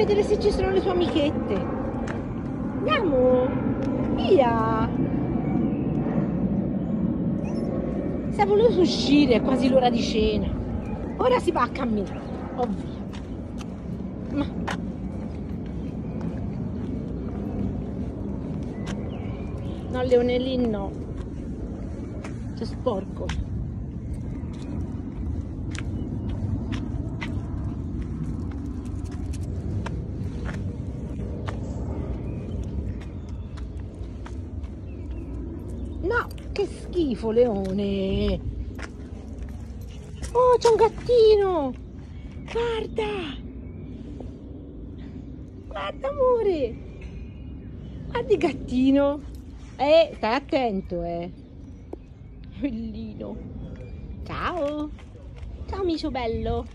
vedere se ci sono le sue amichette. Andiamo, via. Si è voluto uscire, è quasi l'ora di cena. Ora si va a camminare, ovvio. Ma no, Leonelli no. C'è sporco. No, che schifo, Leone. Oh, c'è un gattino. Guarda. Guarda, amore. Guarda il gattino. Stai attento, Bellino. Ciao. Ciao, micio bello.